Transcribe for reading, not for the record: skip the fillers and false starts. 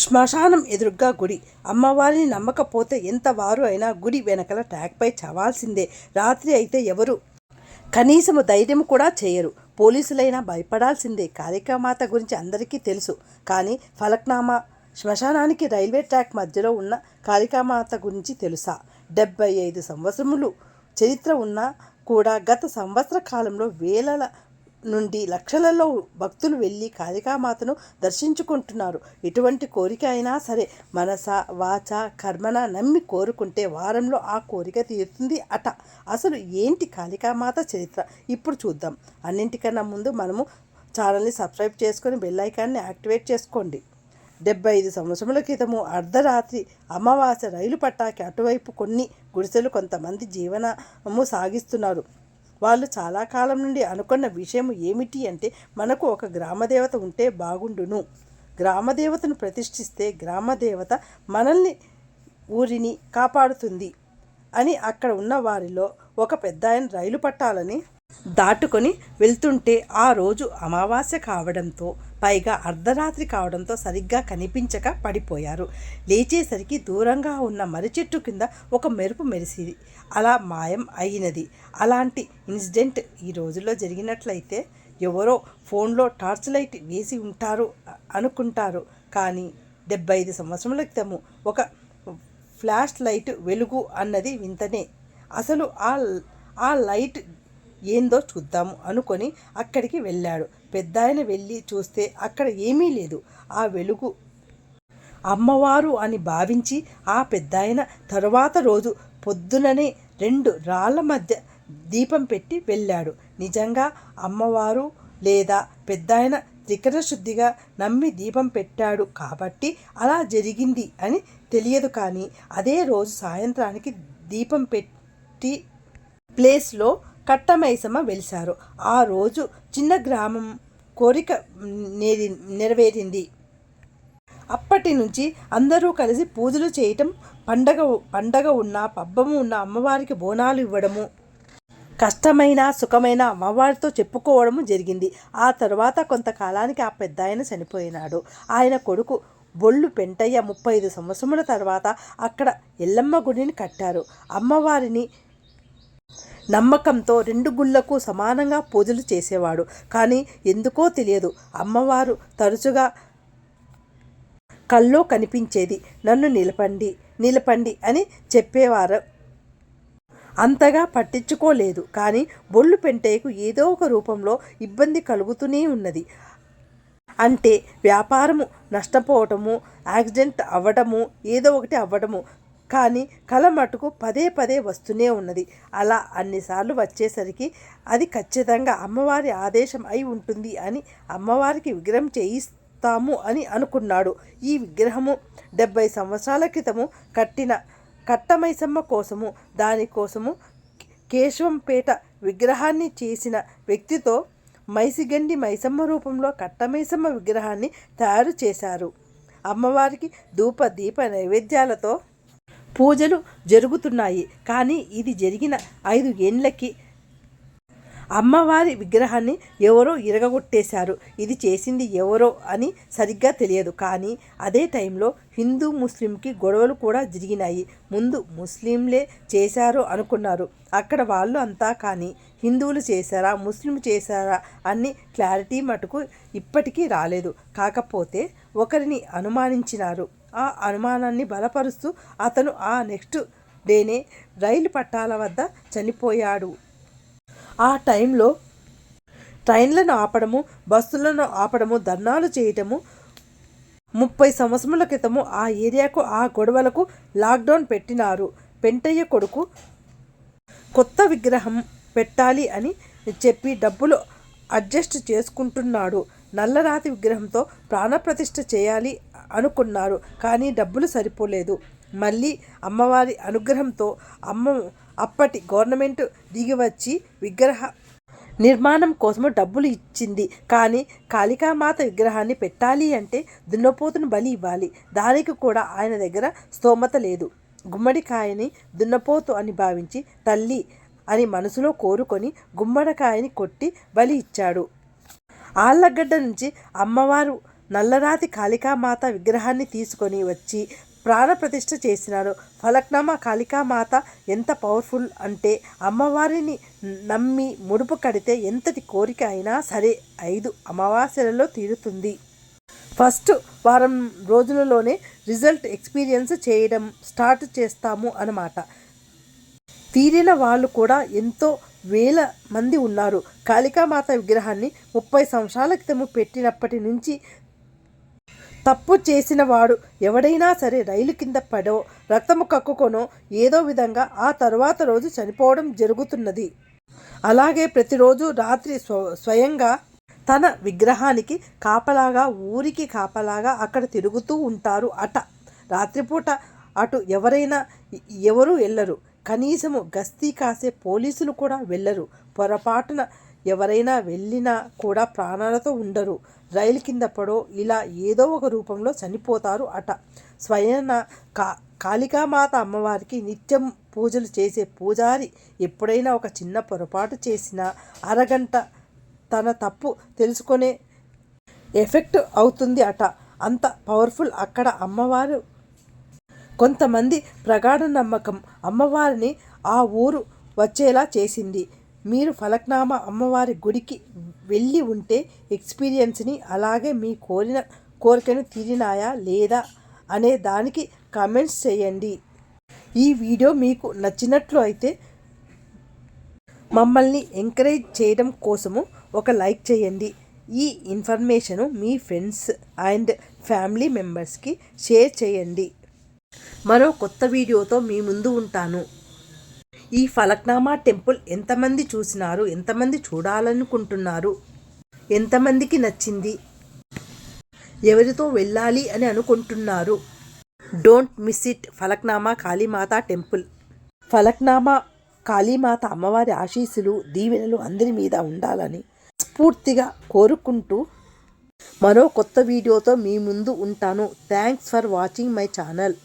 శ్మశానం ఎదురుగ్గా గుడి. అమ్మవారిని నమ్మకపోతే ఎంతవారు అయినా గుడి వెనకల ట్రాక్పై చవాల్సిందే. రాత్రి అయితే ఎవరు కనీసము ధైర్యం కూడా చేయరు. పోలీసులైనా భయపడాల్సిందే. కాళికామాత గురించి అందరికీ తెలుసు. కానీ ఫలక్నామా శ్మశానానికి రైల్వే ట్రాక్ మధ్యలో ఉన్న కాళికామాత గురించి తెలుసా? 75 సంవత్సరములు చరిత్ర ఉన్నా కూడా గత సంవత్సర కాలంలో వేల నుండి లక్షలలో భక్తులు వెళ్ళి కాళికామాతను దర్శించుకుంటున్నారు. ఎటువంటి కోరిక అయినా సరే మనస వాచ కర్మన నమ్మి కోరుకుంటే వారంలో ఆ కోరిక తీరుతుంది అట. అసలు ఏంటి కాళికామాత చరిత్ర ఇప్పుడు చూద్దాం. అన్నింటికన్నా ముందు మనము ఛానల్ని సబ్స్క్రైబ్ చేసుకొని బెల్ ఐకాన్ని యాక్టివేట్ చేసుకోండి. 75 సంవత్సరముల క్రితము అర్ధరాత్రి అమావాస్య రైలు పట్టాకి అటువైపు కొన్ని గుడిసెలు కొంతమంది జీవనము సాగిస్తున్నారు. వాళ్ళు చాలా కాలం నుండి అనుకున్న విషయం ఏమిటి అంటే, మనకు ఒక గ్రామదేవత ఉంటే బాగుండును, గ్రామదేవతను ప్రతిష్ఠిస్తే గ్రామదేవత మనల్ని ఊరిని కాపాడుతుంది అని. అక్కడ ఉన్న వారిలో ఒక పెద్దాయన రైలు పట్టాలని దాటుకొని వెళ్తుంటే ఆ రోజు అమావాస్య కావడంతో, పైగా అర్ధరాత్రి కావడంతో సరిగ్గా కనిపించక పడిపోయారు. లేచేసరికి దూరంగా ఉన్న మర్రి చెట్టు కింద ఒక మెరుపు మెరిసి అలా మాయం అయినది. అలాంటి ఇన్సిడెంట్ ఈ రోజుల్లో జరిగినట్లయితే ఎవరో ఫోన్లో టార్చ్ లైట్ వేసి ఉంటారు అనుకుంటారు. కానీ 75 సంవత్సరముల క్రితము ఒక ఫ్లాష్ లైట్ వెలుగు అన్నది వింతనే. అసలు ఆ లైట్ ఏందో చూద్దాము అనుకొని అక్కడికి వెళ్ళాడు. పెద్దాయన వెళ్ళి చూస్తే అక్కడ ఏమీ లేదు. ఆ వెలుగు అమ్మవారు అని భావించి ఆ పెద్దాయన తరువాత రోజు పొద్దుననే 2 రాళ్ల మధ్య దీపం పెట్టి వెళ్ళాడు. నిజంగా అమ్మవారు లేదా పెద్దాయన త్రికరణ శుద్ధిగా నమ్మి దీపం పెట్టాడు కాబట్టి అలా జరిగింది అని తెలియదు. కానీ అదే రోజు సాయంత్రానికి దీపం పెట్టి ప్లేస్లో కట్టమైసమ్మ వెలిశారు. ఆ రోజు చిన్న గ్రామం కోరిక నెరవేరింది. అప్పటి నుంచి అందరూ కలిసి పూజలు చేయటం, పండగ ఉన్నా పబ్బము ఉన్న అమ్మవారికి బోనాలు ఇవ్వడము, కష్టమైన సుఖమైన అమ్మవారితో చెప్పుకోవడము జరిగింది. ఆ తర్వాత కొంతకాలానికి ఆ పెద్దాయన చనిపోయినాడు. ఆయన కొడుకు బొల్లు పెంటయ్య 35 సంవత్సరముల తర్వాత అక్కడ ఎల్లమ్మ గుడిని కట్టారు. అమ్మవారిని నమ్మకంతో 2 గుళ్ళకు సమానంగా పూజలు చేసేవాడు. కానీ ఎందుకో తెలియదు, అమ్మవారు తరచుగా కల్లో కనిపించేది. నన్ను నిలపండి అని చెప్పేవారు. అంతగా పట్టించుకోలేదు. కానీ బొల్లు పెంటయ్యకు ఏదో ఒక రూపంలో ఇబ్బంది కలుగుతూనే ఉన్నది. అంటే వ్యాపారము నష్టపోవటము, యాక్సిడెంట్ అవ్వడము, ఏదో ఒకటి అవ్వడము. కానీ కల మటుకు పదే వస్తూనే ఉన్నది. అలా అన్నిసార్లు వచ్చేసరికి అది ఖచ్చితంగా అమ్మవారి ఆదేశం అయి ఉంటుంది అని అమ్మవారికి విగ్రహం చేయిస్తాము అని అనుకున్నాడు. ఈ విగ్రహము 70 సంవత్సరాల క్రితము కట్టిన కట్టమైసమ్మ కోసము, దానికోసము కేశవంపేట విగ్రహాన్ని చేసిన వ్యక్తితో మైసిగండి మైసమ్మ రూపంలో కట్టమైసమ్మ విగ్రహాన్ని తయారు చేశారు. అమ్మవారికి ధూప దీప నైవేద్యాలతో పూజలు జరుగుతున్నాయి. కానీ ఇది జరిగిన 5 ఏళ్లకి అమ్మవారి విగ్రహాన్ని ఎవరో ఇరగగొట్టేశారు. ఇది చేసింది ఎవరో అని సరిగ్గా తెలియదు. కానీ అదే టైంలో హిందూ ముస్లింకి గొడవలు కూడా జరిగినాయి. ముందు ముస్లింలే చేశారు అనుకున్నారు అక్కడ వాళ్ళు అంతా. కానీ హిందువులు చేశారా ముస్లిం చేశారా అన్ని క్లారిటీ మటుకు ఇప్పటికీ రాలేదు. కాకపోతే ఒకరిని అనుమానించినారు. ఆ అనుమానాన్ని బలపరుస్తూ అతను ఆ నెక్స్ట్ డేనే రైలు పట్టాల వద్ద చనిపోయాడు. ఆ టైంలో ట్రైన్లను ఆపడము, బస్సులను ఆపడము, ధర్నాలు చేయటము. 30 సంవత్సరముల క్రితము ఆ ఏరియాకు ఆ గొడవలకు లాక్డౌన్ పెట్టినారు. పెంటయ్య కొడుకు కొత్త విగ్రహం పెట్టాలి అని చెప్పి డబ్బులు అడ్జస్ట్ చేసుకుంటున్నాడు. నల్లరాతి విగ్రహంతో ప్రాణప్రతిష్ఠ చేయాలి అనుకున్నారు. కానీ డబ్బులు సరిపోలేదు. మళ్ళీ అమ్మవారి అనుగ్రహంతో అప్పటి గవర్నమెంట్ దిగివచ్చి విగ్రహ నిర్మాణం కోసము డబ్బులు ఇచ్చింది. కానీ కాళికామాత విగ్రహాన్ని పెట్టాలి అంటే దున్నపోతును బలి ఇవ్వాలి. దానికి కూడా ఆయన దగ్గర స్తోమత లేదు. గుమ్మడికాయని దున్నపోతు అని భావించి తల్లి అని మనసులో కోరుకొని గుమ్మడికాయని కొట్టి బలి ఇచ్చాడు. ఆళ్ళగడ్డ నుంచి అమ్మవారు నల్లరాతి కాళికామాత విగ్రహాన్ని తీసుకొని వచ్చి ప్రాణప్రతిష్ఠ చేసినారు. ఫలక్నామా కాళికామాత ఎంత పవర్ఫుల్ అంటే అమ్మవారిని నమ్మి ముడుపు కడితే ఎంతటి కోరిక అయినా సరే 5 అమావాస్యలలో తీరుతుంది. ఫస్ట్ వారం రోజులలోనే రిజల్ట్ ఎక్స్పీరియన్స్ చేయడం స్టార్ట్ చేస్తాము అన్నమాట. తీరిన వాళ్ళు కూడా ఎంతో వేల మంది ఉన్నారు. కాళికామాత విగ్రహాన్ని 30 సంవత్సరాల క్రితం పెట్టినప్పటి నుంచి తప్పు చేసిన వాడు ఎవడైనా సరే రైలు కింద పడో రక్తము కక్కుకొనో ఏదో విధంగా ఆ తర్వాత రోజు చనిపోవడం జరుగుతున్నది. అలాగే ప్రతిరోజు రాత్రి స్వయంగా తన విగ్రహానికి కాపలాగా ఊరికి కాపలాగా అక్కడ తిరుగుతూ ఉంటారు అట. రాత్రిపూట అటు ఎవరు వెళ్ళరు. కనీసము గస్తీ కాసే పోలీసులు కూడా వెళ్ళరు. పొరపాటున ఎవరైనా వెళ్ళినా కూడా ప్రాణాలతో ఉండరు. రైలు కింద పడో ఇలా ఏదో ఒక రూపంలో చనిపోతారు అట. స్వయన కాళికామాత అమ్మవారికి నిత్యం పూజలు చేసే పూజారి ఎప్పుడైనా ఒక చిన్న పొరపాటు చేసినా అరగంట తన తప్పు తెలుసుకునే ఎఫెక్ట్ అవుతుంది అట. అంత పవర్ఫుల్ అక్కడ అమ్మవారు. కొంతమంది ప్రగాఢ నమ్మకం అమ్మవారిని ఆ ఊరు వచ్చేలా చేసింది. మీరు ఫలక్నామా అమ్మవారి గుడికి వెళ్ళి ఉంటే ఎక్స్పీరియన్స్ని, అలాగే మీ కోరికను తీరినాయా లేదా అనే దానికి కామెంట్స్ చేయండి. ఈ వీడియో మీకు నచ్చినట్లు అయితే మమ్మల్ని ఎంకరేజ్ చేయడం కోసము ఒక లైక్ చేయండి. ఈ information me friends and family మెంబర్స్కి షేర్ చేయండి. మరో కొత్త వీడియోతో మీ ముందు ఉంటాను. ఈ ఫలక్నామా టెంపుల్ ఎంతమంది చూసినారు, ఎంతమంది చూడాలనుకుంటున్నారు, ఎంతమందికి నచ్చింది, ఎవరితో వెళ్ళాలి అని అనుకుంటున్నారు? Don't miss it. Falaknuma Kalimata temple. Falaknuma Kalimata అమ్మవారి ఆశీస్సులు దీవెనలు అందరి మీద ఉండాలని స్ఫూర్తిగా కోరుకుంటూ మరో కొత్త వీడియోతో మీ ముందు ఉంటాను. Thanks for watching my channel.